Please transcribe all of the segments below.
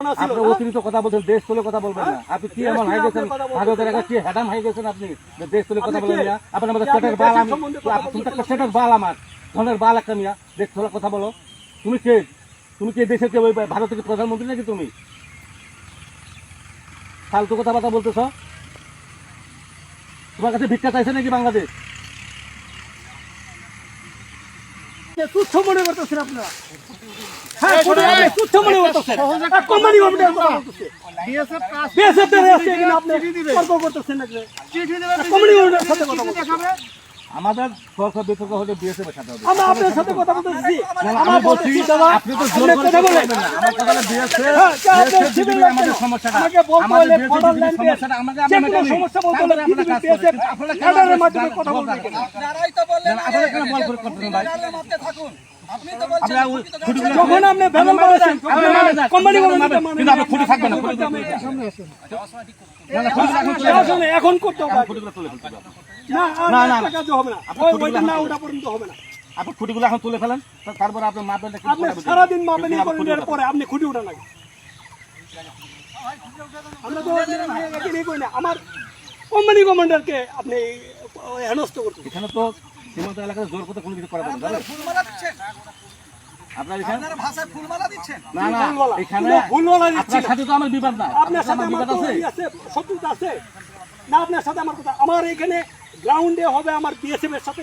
আপনি অতিরিক্ত কথা বলছেন, দেশ তুলে কথা বলবেন না। আপনি কি এমন হয়ে গেছেন, ভারতের একটা কি হ্যাডাম হয়ে গেছেন আপনি, দেশ তুলে কথা বলেন না। আপনার মধ্যে সেটার বাল, আমি সেটার বাল, আমার ধনের বাল একটা মিয়া, দেশ তুলে কথা বলো। তুমি কে? তুমি কি দেশের কে? ওই ভারতের প্রধানমন্ত্রী নাকি তুমি? ফালতু কথাবার্তা বলতেছ। তোমার কাছে ভিক্ষা চাইছে নাকি বাংলাদেশ? তুচ্ছ মনে করতেছেন আপনারা? হ্যাঁ, তুচ্ছ মনে করতেছেন। কোম্পানি আমাদের সরকার বিতর্ক হলে বিএসএফ এর সাথে হবে। আমরা আপনার সাথে কথা বলতেছি। আমি বলছি আপনি তো জোর করে কথা বলবেন না। আমার কথা হলো বিএসএফ যদি আমাদের সমস্যাটা, আমাদের বিএসএফ সমস্যাটা, আমাকে আপনারা সমস্যা বলতে হলে বিএসএফ আপনারা মাধ্যমে কথা বলবেন। আপনারাই তো বললেন আপনারা কেন বল করে করতেছেন ভাই? মধ্যে থাকুন। আপনি তো বলছেন যখন আপনি ভেজাল করেছেন কোম্পানি কিন্তু আপনি খুঁটি থাকবেন না। এখন করতে হবে খুঁটিগুলো তুলে ফেলতে হবে। না না কাজ হবে না, ওইটা না ওটা পর্যন্ত হবে না। আপনি খুঁটিগুলো এখন তুলে ফেলেন, তারপরে আপনি মাপবেন। আপনি সারাদিন মাপেন করেন, পরে আপনি খুঁটি উঠান আগে। আমরা তো এখানে করি না, আমার কোম্পানি কমান্ডারকে আপনি হেনস্থ করতেন। এখানে তো সীমান্ত এলাকায় জোর করতে কোনো কিছু করা যাবে না। ফুলমালা দিচ্ছেন, আপনার এখানে আপনারা ভাষায় ফুলমালা দিচ্ছেন। না না, এখানে ভুলওয়ালা দিচ্ছি আপনার সাথে তো আমার বিবাদ না। আপনার সাথে আমার বিবাদ আছে আছে, শত্রুতা আছে না আপনার সাথে আমার কথা। আমার এখানে গ্রাউন্ডে হবে আমার বিএসএফ এর সাথে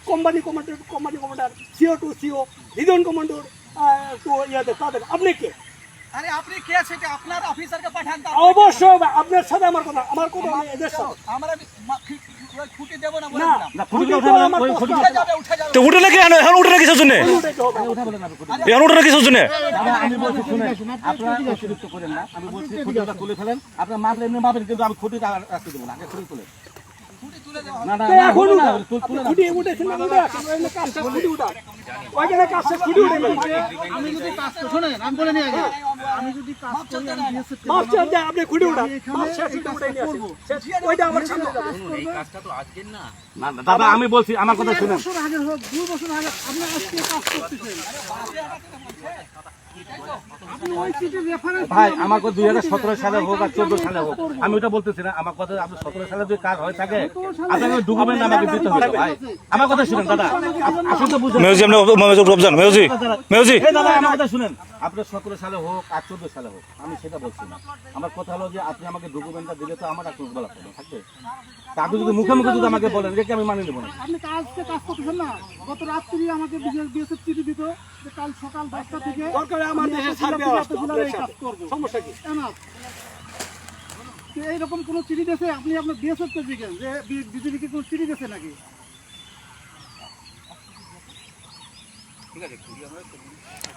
company commander CO to CO region commander তো ইয়াতে তাদের। আপনি কে? আরে আপনি কে সেটা আপনার অফিসারকে পাঠান। অবশ্যই আপনার সাথে আমার কথা এদের সাথে আমরা খুঁটি দেব না না না, খুঁটিগুলো উঠাবেন, ওই খুঁটিগুলো উঠে যাবে। তো উঠে নাকি এখন উঠে না কিসের জন্য? উঠাবেন না খুঁটি। এখন উঠে না কিসের জন্য? আমি বলছি শুনেন, আপনারা অতিরিক্ত করেন না। আমি বলছি খুঁটিগুলো তুলে ফেলেন, আপনার মাত্র এমনি মাপেন, কিন্তু আমি খুঁটিটা রাখতে দেবো না। আগে খুঁটি তুলে না না না, এখন না, তুলে না। খুঁটি উঠেছেন না কাজটা খুঁটি উঠা ওইখানে কাজটা খুঁটি উঠে আমি যদি কাজ করি, শোনেন আমি বলে নিয়ে আগে, আমি যদি কাজ করি আমি বিএসএফ কে মাছ চান আপনি খুঁটি উঠা মাছ শেষ উঠে নিয়ে আসেন। ওইটা আমার সামনে যাবে। না না, দাদা আমি বলছি, আমার কথা শুনেন। বছর আগে হোক 2 বছর আগে আপনি আজকে কাজ করতেছেন, আপনি ওই সিটের রেফারেন্স ভাই আমার কথা 2017 সালে হোক আর 14 সালে হোক, আমি ওটা বলতেছি না। আমার কথা আপনি 17 সালে যদি কাজ হয়ে থাকে আপনাকে ডকুমেন্ট আমাকে দিতে হবে ভাই। আমার কথা শুনেন দাদা, আপনি তো বুঝেন। মেউজি আমরা রবজান মেউজি এই দাদা আমার কথা শুনেন, আপনি 17 সালে হোক আর 14 সালে হোক, আমি সেটা বলছি না। আমার কথা হলো যে আপনি আমাকে ডকুমেন্টটা দিলে তো আমার একটু বলা থাকবে। তা আপনি যদি মুখে মুখে যদি আমাকে বলেন যে আমি মানিয়ে নেব না। আপনি কাজকে কাজ করতেছেন না। গত রাত্রি আমাকে বিএসএফ চিঠি দিত যে কাল সকাল 10টা থেকে দরকার আমার দেশে সার্ভে আসতো আপনার সাথে। সমস্যা কি? এইরকম কোন চিঠি দিয়েছে? আপনি আপনার বিএসএফ কে জিজ্ঞেস যে বিজেপি কি কোন চিঠি দিয়েছে নাকি?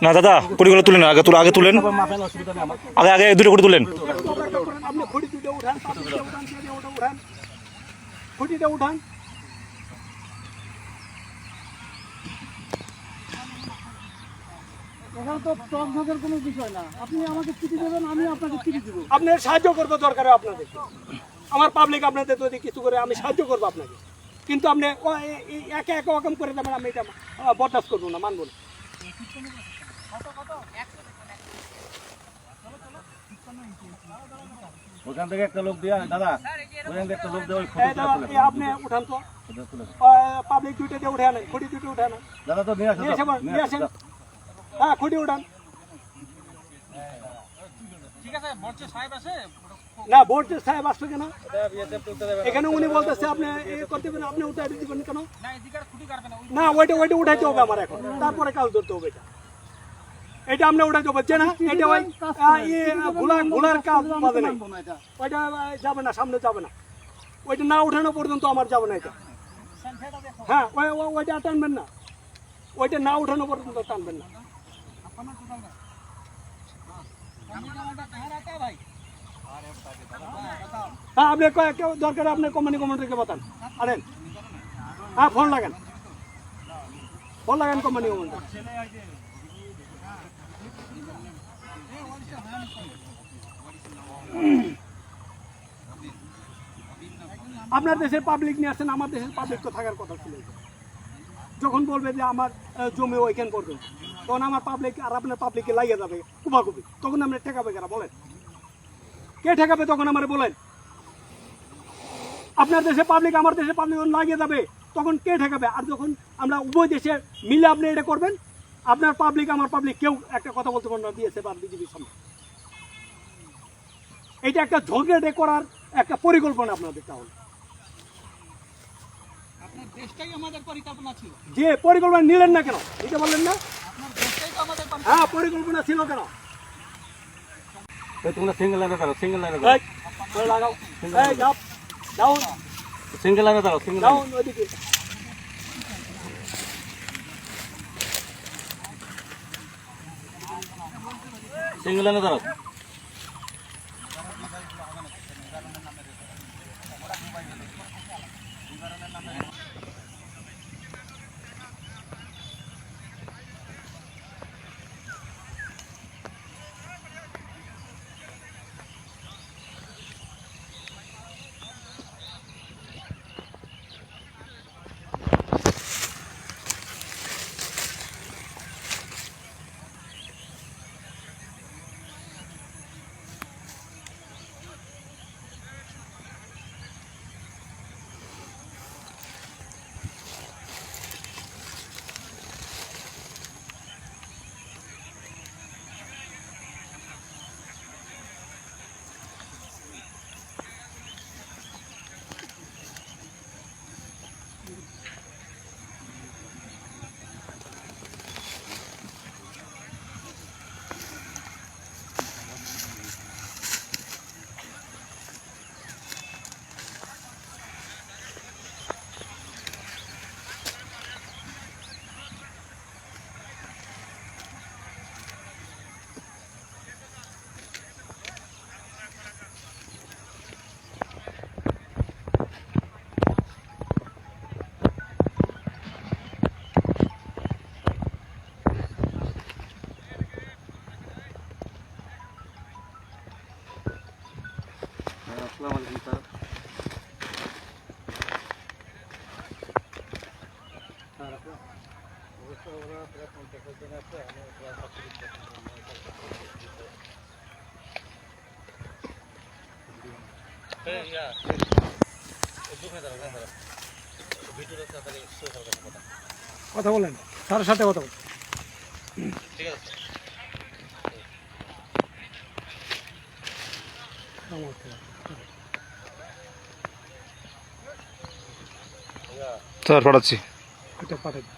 না দাদা, কুড়িগুলো তুলেন, আগে তুলেন, মাপেন, অসুবিধা নেই আমার। আগে দুটো করে তুলেন। আপনি খুঁটি দুটো উঠান, ওটা উঠান, খুঁটিটা উঠান। এখানে তো টকঝকের কোনো বিষয় না। আপনি আমাকে চিঠি দেবেন, আমি আপনাকে চিঠি দেবো। আপনার সাহায্য করবো দরকার আপনাদের, আমার পাবলিক আপনাদের যদি কিছু করে আমি সাহায্য করবো আপনাকে। কিন্তু আপনি একে একে রকম করে দেবেন, আমি এটা বরদাস্ত করবো না, মানবো না। ওখান থেকে একটা লোক দিয়া দাদা, ওখান থেকে একটা লোক দিয়ে ওই এই খুঁটিটা দাদা, তুলে এই আপনি উঠান তো, তুলে। পাবলিক দুইটা দিয়ে উঠে আনেন, খুঁটি দুটো উঠে আনেন, দাদা তো নিয়ে আসেন, নিয়ে আসেন। হ্যাঁ, খুঁটি উঠান। ঠিক আছে, বর্ষে সাহেব আছে। না, বোর্ড সাহেব আসবে কেন? এখানে উনি বলতেছে আপনি করতে পারেন, আপনি উঠে দিবেন কেন? না, ওইটা উঠাইতে হবে আমার এখন, তারপরে কাজ ধরতে হবে। এটা আপনি উঠাইতে হবে না, এটা ওই ঘোলার কাজ বাজে নাই, ওইটা যাবে না, সামনে যাবে না। ওইটা না উঠানো পর্যন্ত আমার যাবে না এটা। হ্যাঁ, ওইটা টানবেন না, ওইটা না উঠানো পর্যন্ত টানবেন না। হ্যাঁ, আপনি দরকার আপনার কোম্পানি কমান্ডারকে বাতান, আনেন। হ্যাঁ, ফোন লাগান কোম্পানি কমান্ডার। আপনার দেশের পাবলিক নিয়ে আসছেন, আমার দেশের পাবলিক তো থাকার কথা ছিল। যখন বলবে যে আমার জমি ওইখান করবেন, তখন আমার পাবলিক আর আপনার পাবলিককে লাগিয়ে যাবে কুপাকুপি, তখন আমরা ঠেকাবে কারা বলেন? কে ঠেকাবে তখন আমার বলেন? আপনার দেশে পাবলিক আমার দেশে পাবলিক লাগিয়ে যাবে, তখন কে ঠেকাবে? আর যখন আমরা উভয় দেশে মিলে আপনি এটা করবেন, আপনার পাবলিক আমার পাবলিক কেউ একটা কথা বলতে পারবে না বিএসএফ আর বিজেপির সামনে। এটা একটা ঝগড়ে করার একটা পরিকল্পনা আপনাদের। তাহলে আপনার দেশটাই আমাদের পরিকল্পনা ছিল, যে পরিকল্পনা নিলেন না কেন? এটা বললেন না? আপনার দেশটাই তো আমাদের হ্যাঁ, পরিকল্পনা ছিল কেন? তোমরা সিঙ্গেল লাইনে দাঁড়াও, সিঙ্গেল লাইনে এই, দাঁড়াও, ধরে লাগাও। এই, যাও, ডাউন, সিঙ্গেল লাইনে দাঁড়াও, সিঙ্গেল ডাউন ওইদিকে। লাইনে দাঁড়াও। আসসালামু আলাইকুম স্যার। কথা বলেন স্যারের সাথে কথা বলেন। স্যার পাঠাচ্ছি। এটা পাঠাই